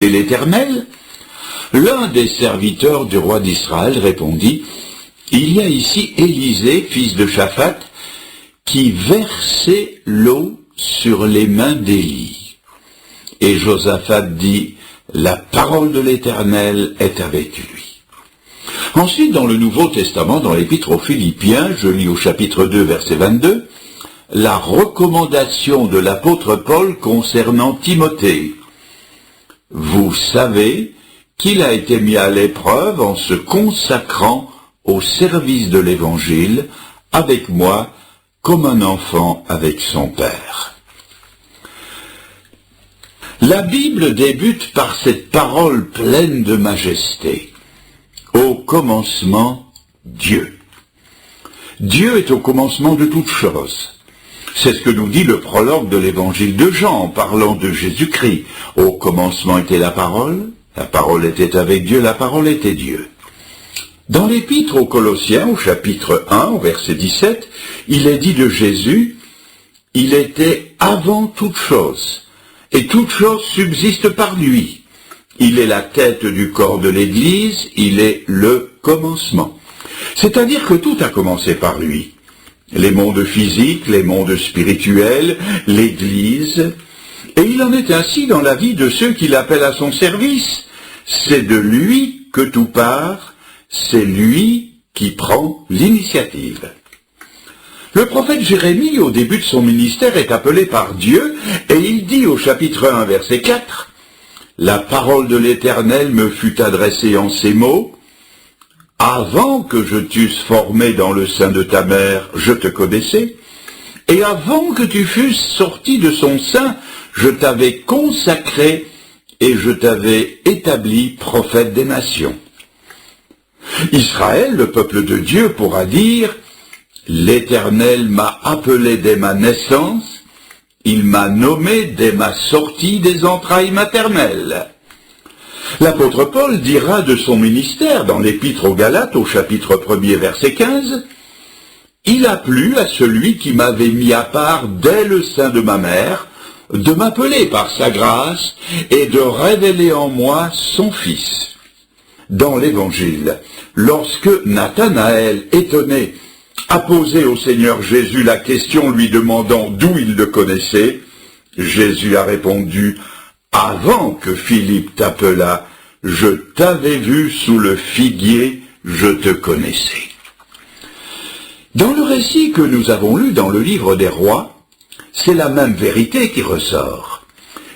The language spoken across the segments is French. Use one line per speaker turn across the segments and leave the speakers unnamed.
et l'Éternel ?» L'un des serviteurs du roi d'Israël répondit, « Il y a ici Élisée, fils de Shaphat, qui versait l'eau sur les mains d'Élie. » Et Josaphat dit, « La parole de l'Éternel est avec lui. » Ensuite, dans le Nouveau Testament, dans l'Épître aux Philippiens, je lis au chapitre 2, verset 22, la recommandation de l'apôtre Paul concernant Timothée. « Vous savez qu'il a été mis à l'épreuve en se consacrant au service de l'Évangile avec moi comme un enfant avec son père. » La Bible débute par cette parole pleine de majesté. Au commencement, Dieu. Dieu est au commencement de toutes choses. C'est ce que nous dit le prologue de l'évangile de Jean en parlant de Jésus-Christ. Au commencement était la parole était avec Dieu, la parole était Dieu. Dans l'épître aux Colossiens, au chapitre 1, au verset 17, il est dit de Jésus, « Il était avant toute chose, et toute chose subsiste par lui. Il est la tête du corps de l'Église, il est le commencement. » C'est-à-dire que tout a commencé par lui. Les mondes physiques, les mondes spirituels, l'Église, et il en est ainsi dans la vie de ceux qu'il appelle à son service. C'est de lui que tout part, c'est lui qui prend l'initiative. Le prophète Jérémie, au début de son ministère, est appelé par Dieu, et il dit au chapitre 1, verset 4, « La parole de l'Éternel me fut adressée en ces mots, « Avant que je t'eusse formé dans le sein de ta mère, je te connaissais, et avant que tu fusses sorti de son sein, je t'avais consacré et je t'avais établi prophète des nations. » Israël, le peuple de Dieu, pourra dire « L'Éternel m'a appelé dès ma naissance, il m'a nommé dès ma sortie des entrailles maternelles. » L'apôtre Paul dira de son ministère dans l'Épître aux Galates au chapitre 1er verset 15 « Il a plu à celui qui m'avait mis à part dès le sein de ma mère, de m'appeler par sa grâce et de révéler en moi son Fils. » Dans l'Évangile, lorsque Nathanaël, étonné, a posé au Seigneur Jésus la question lui demandant d'où il le connaissait, Jésus a répondu « Avant que Philippe t'appelât, je t'avais vu sous le figuier, je te connaissais. » Dans le récit que nous avons lu dans le livre des Rois, c'est la même vérité qui ressort.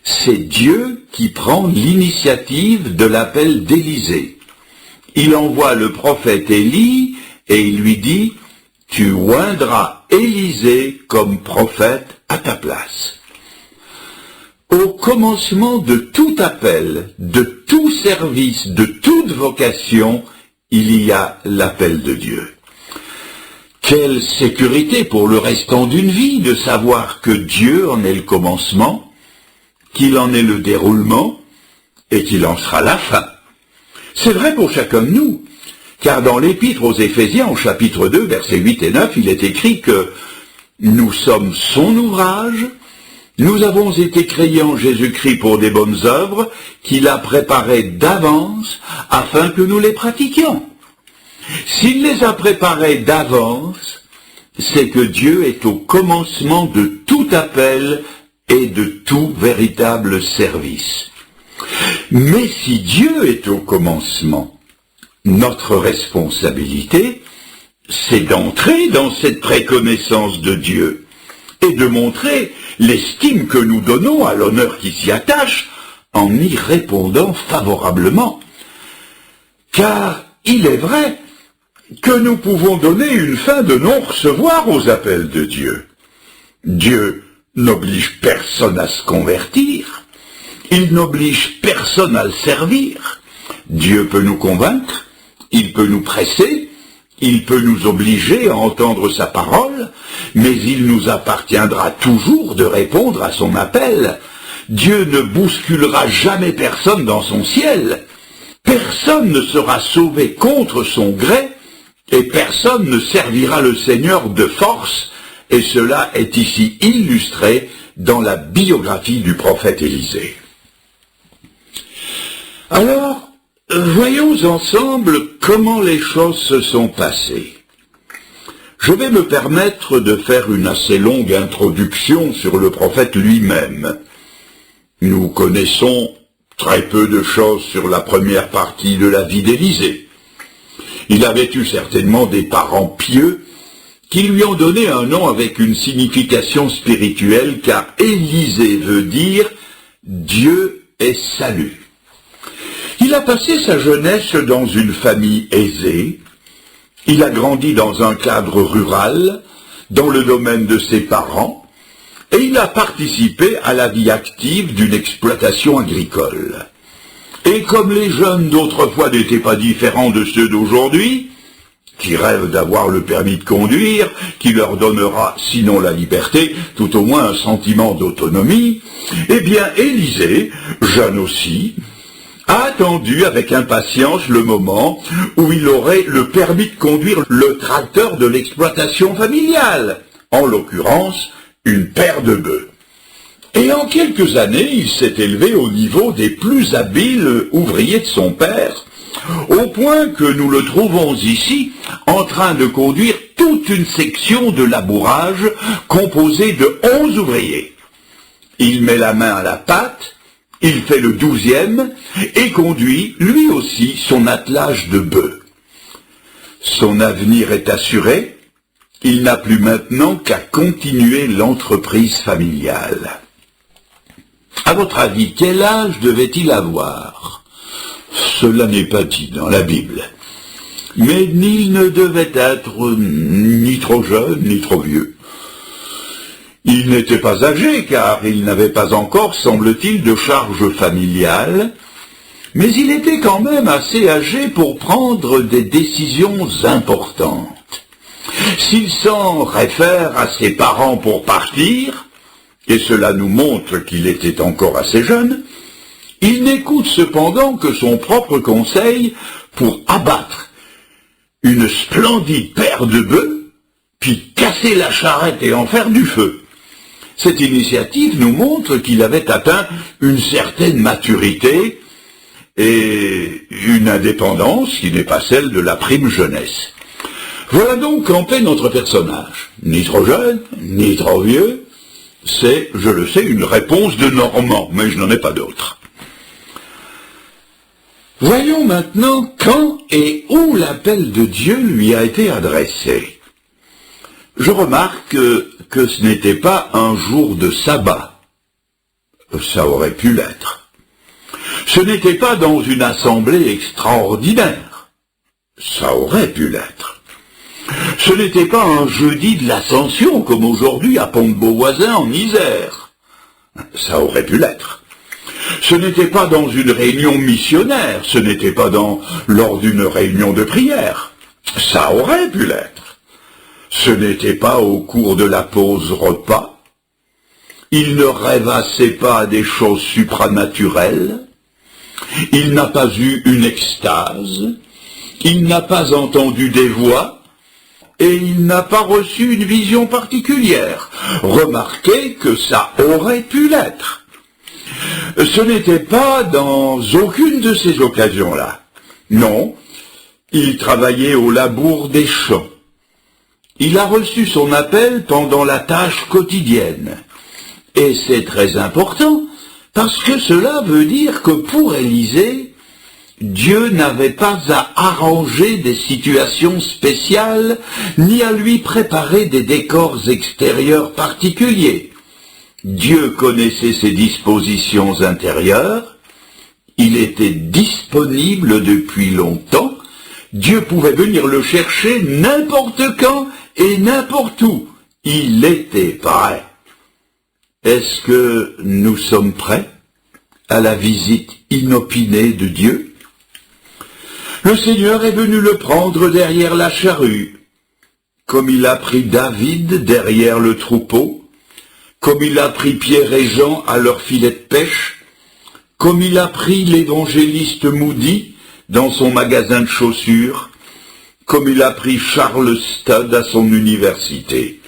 C'est Dieu qui prend l'initiative de l'appel d'Élisée. Il envoie le prophète Élie et il lui dit « Tu oindras Élisée comme prophète à ta place. » Au commencement de tout appel, de tout service, de toute vocation, il y a l'appel de Dieu. Quelle sécurité pour le restant d'une vie de savoir que Dieu en est le commencement, qu'il en est le déroulement et qu'il en sera la fin. C'est vrai pour chacun de nous, car dans l'Épître aux Éphésiens, au chapitre 2, versets 8 et 9, il est écrit que nous sommes son ouvrage, nous avons été créés en Jésus-Christ pour des bonnes œuvres qu'il a préparées d'avance afin que nous les pratiquions. S'il les a préparées d'avance, c'est que Dieu est au commencement de tout appel et de tout véritable service. Mais si Dieu est au commencement, notre responsabilité, c'est d'entrer dans cette préconnaissance de Dieu et de montrer l'estime que nous donnons à l'honneur qui s'y attache en y répondant favorablement. Car il est vrai que nous pouvons donner une fin de non-recevoir aux appels de Dieu. Dieu n'oblige personne à se convertir, il n'oblige personne à le servir. Dieu peut nous convaincre, il peut nous presser, il peut nous obliger à entendre sa parole, mais il nous appartiendra toujours de répondre à son appel. Dieu ne bousculera jamais personne dans son ciel. Personne ne sera sauvé contre son gré, et personne ne servira le Seigneur de force, et cela est ici illustré dans la biographie du prophète Élisée. Alors, voyons ensemble comment les choses se sont passées. Je vais me permettre de faire une assez longue introduction sur le prophète lui-même. Nous connaissons très peu de choses sur la première partie de la vie d'Élisée. Il avait eu certainement des parents pieux qui lui ont donné un nom avec une signification spirituelle, car Élisée veut dire « Dieu est salut ». Il a passé sa jeunesse dans une famille aisée. Il a grandi dans un cadre rural, dans le domaine de ses parents, et il a participé à la vie active d'une exploitation agricole. Et comme les jeunes d'autrefois n'étaient pas différents de ceux d'aujourd'hui, qui rêvent d'avoir le permis de conduire, qui leur donnera, sinon la liberté, tout au moins un sentiment d'autonomie, eh bien Élisée, jeune aussi, a attendu avec impatience le moment où il aurait le permis de conduire le tracteur de l'exploitation familiale, en l'occurrence une paire de bœufs. Et en quelques années, il s'est élevé au niveau des plus habiles ouvriers de son père, au point que nous le trouvons ici en train de conduire toute une section de labourage composée de 11 ouvriers. Il met la main à la pâte, il fait le 12e et conduit lui aussi son attelage de bœufs. Son avenir est assuré, il n'a plus maintenant qu'à continuer l'entreprise familiale. À votre avis, quel âge devait-il avoir? Cela n'est pas dit dans la Bible. Mais il ne devait être ni trop jeune, ni trop vieux. Il n'était pas âgé, car il n'avait pas encore, semble-t-il, de charge familiale, mais il était quand même assez âgé pour prendre des décisions importantes. S'il s'en réfère à ses parents pour partir, et cela nous montre qu'il était encore assez jeune, il n'écoute cependant que son propre conseil pour abattre une splendide paire de bœufs, puis casser la charrette et en faire du feu. Cette initiative nous montre qu'il avait atteint une certaine maturité et une indépendance qui n'est pas celle de la prime jeunesse. Voilà donc campé notre personnage. Ni trop jeune, ni trop vieux. C'est, je le sais, une réponse de Normand, mais je n'en ai pas d'autre. Voyons maintenant quand et où l'appel de Dieu lui a été adressé. Je remarque que ce n'était pas un jour de sabbat. Ça aurait pu l'être. Ce n'était pas dans une assemblée extraordinaire. Ça aurait pu l'être. Ce n'était pas un jeudi de l'Ascension comme aujourd'hui à Pont-de-Beauvoisin en Isère. Ça aurait pu l'être. Ce n'était pas dans une réunion missionnaire, ce n'était pas lors d'une réunion de prière. Ça aurait pu l'être. Ce n'était pas au cours de la pause repas. Il ne rêvassait pas à des choses supranaturelles. Il n'a pas eu une extase. Il n'a pas entendu des voix. Et il n'a pas reçu une vision particulière. Remarquez que ça aurait pu l'être. Ce n'était pas dans aucune de ces occasions-là. Non, il travaillait au labour des champs. Il a reçu son appel pendant la tâche quotidienne. Et c'est très important, parce que cela veut dire que pour Élisée, Dieu n'avait pas à arranger des situations spéciales, ni à lui préparer des décors extérieurs particuliers. Dieu connaissait ses dispositions intérieures, il était disponible depuis longtemps, Dieu pouvait venir le chercher n'importe quand et n'importe où. Il était prêt. Est-ce que nous sommes prêts à la visite inopinée de Dieu? Le Seigneur est venu le prendre derrière la charrue, comme il a pris David derrière le troupeau, comme il a pris Pierre et Jean à leur filet de pêche, comme il a pris l'évangéliste Moody dans son magasin de chaussures, comme il a pris Charles Studd à son université.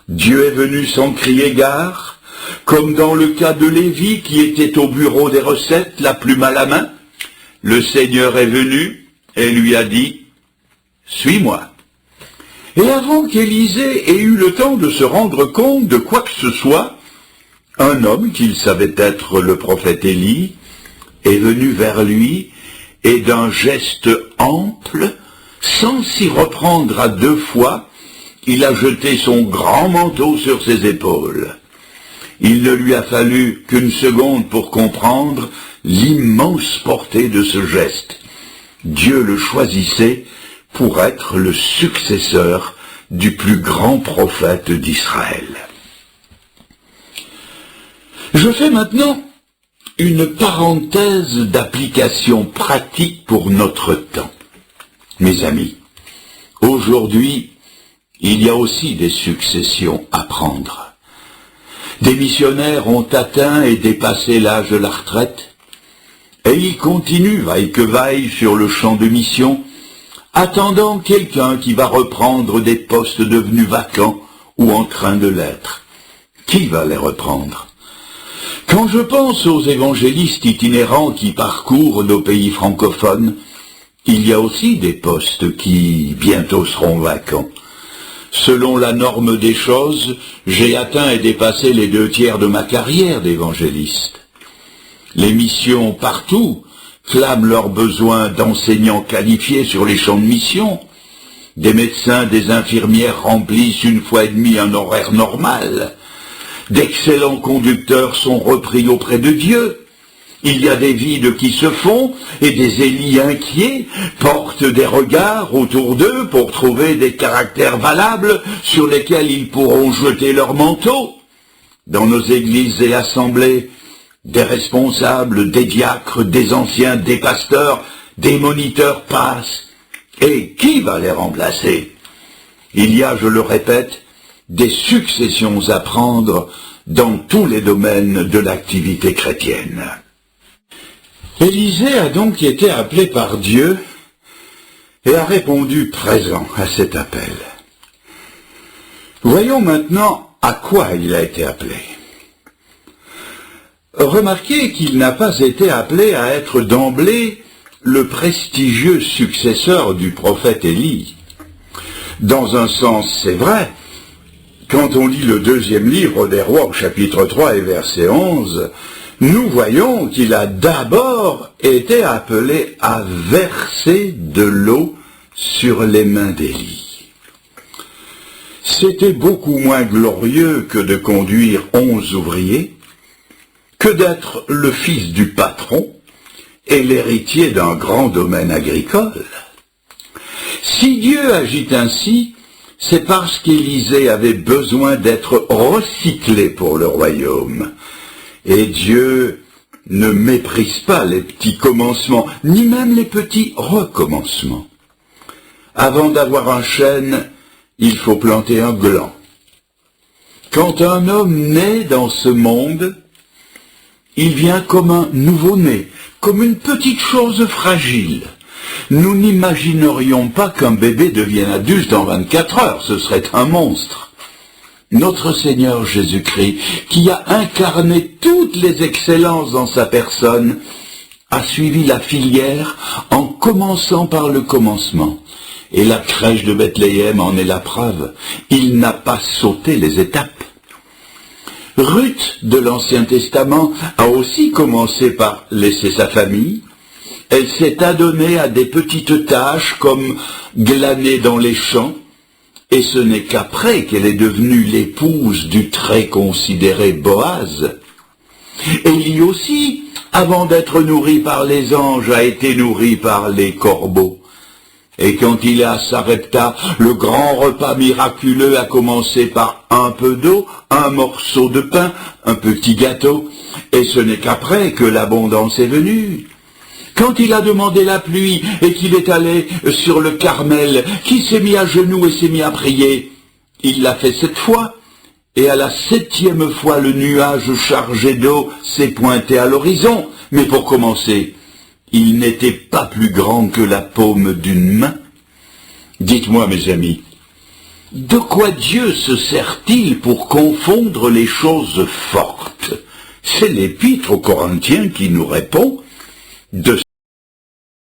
Dieu est venu sans crier gare, comme dans le cas de Lévi qui était au bureau des recettes, la plume à la main, le Seigneur est venu et lui a dit « Suis-moi ». Et avant qu'Élisée ait eu le temps de se rendre compte de quoi que ce soit, un homme qu'il savait être le prophète Élie est venu vers lui et d'un geste ample, sans s'y reprendre à 2 fois, il a jeté son grand manteau sur ses épaules. Il ne lui a fallu qu'une seconde pour comprendre l'immense portée de ce geste. Dieu le choisissait pour être le successeur du plus grand prophète d'Israël. Je fais maintenant une parenthèse d'application pratique pour notre temps. Mes amis, aujourd'hui, il y a aussi des successions à prendre. Des missionnaires ont atteint et dépassé l'âge de la retraite, et ils continuent, vaille que vaille, sur le champ de mission, attendant quelqu'un qui va reprendre des postes devenus vacants ou en train de l'être. Qui va les reprendre? Quand je pense aux évangélistes itinérants qui parcourent nos pays francophones, il y a aussi des postes qui bientôt seront vacants. Selon la norme des choses, j'ai atteint et dépassé les 2/3 de ma carrière d'évangéliste. Les missions partout clament leur besoin d'enseignants qualifiés sur les champs de mission. Des médecins, des infirmières remplissent 1 fois et demie un horaire normal. D'excellents conducteurs sont repris auprès de Dieu. Il y a des vides qui se font et des Élis inquiets portent des regards autour d'eux pour trouver des caractères valables sur lesquels ils pourront jeter leur manteau. Dans nos églises et assemblées, des responsables, des diacres, des anciens, des pasteurs, des moniteurs passent. Et qui va les remplacer? Il y a, je le répète, des successions à prendre dans tous les domaines de l'activité chrétienne. Élisée a donc été appelé par Dieu et a répondu présent à cet appel. Voyons maintenant à quoi il a été appelé. Remarquez qu'il n'a pas été appelé à être d'emblée le prestigieux successeur du prophète Élie. Dans un sens, c'est vrai. Quand on lit le 2e livre des Rois au chapitre 3 et verset 11, nous voyons qu'il a d'abord été appelé à verser de l'eau sur les mains d'Élie. C'était beaucoup moins glorieux que de conduire 11 ouvriers, que d'être le fils du patron et l'héritier d'un grand domaine agricole. Si Dieu agit ainsi, c'est parce qu'Élisée avait besoin d'être recyclé pour le royaume. Et Dieu ne méprise pas les petits commencements, ni même les petits recommencements. Avant d'avoir un chêne, il faut planter un gland. Quand un homme naît dans ce monde, il vient comme un nouveau-né, comme une petite chose fragile. Nous n'imaginerions pas qu'un bébé devienne adulte en 24 heures, ce serait un monstre. Notre Seigneur Jésus-Christ, qui a incarné toutes les excellences dans sa personne, a suivi la filière en commençant par le commencement. Et la crèche de Bethléem en est la preuve. Il n'a pas sauté les étapes. Ruth de l'Ancien Testament a aussi commencé par laisser sa famille. Elle s'est adonnée à des petites tâches comme glaner dans les champs, et ce n'est qu'après qu'elle est devenue l'épouse du très considéré Boaz. Élie aussi, avant d'être nourri par les anges, a été nourri par les corbeaux. Et quand il est à Sarepta, le grand repas miraculeux a commencé par un peu d'eau, un morceau de pain, un petit gâteau, et ce n'est qu'après que l'abondance est venue. Quand il a demandé la pluie et qu'il est allé sur le Carmel, qui s'est mis à genoux et s'est mis à prier, il l'a fait 7 fois, et à la 7e fois le nuage chargé d'eau s'est pointé à l'horizon. Mais pour commencer, il n'était pas plus grand que la paume d'une main. Dites-moi, mes amis, de quoi Dieu se sert-il pour confondre les choses fortes? C'est l'Épître aux Corinthiens qui nous répond de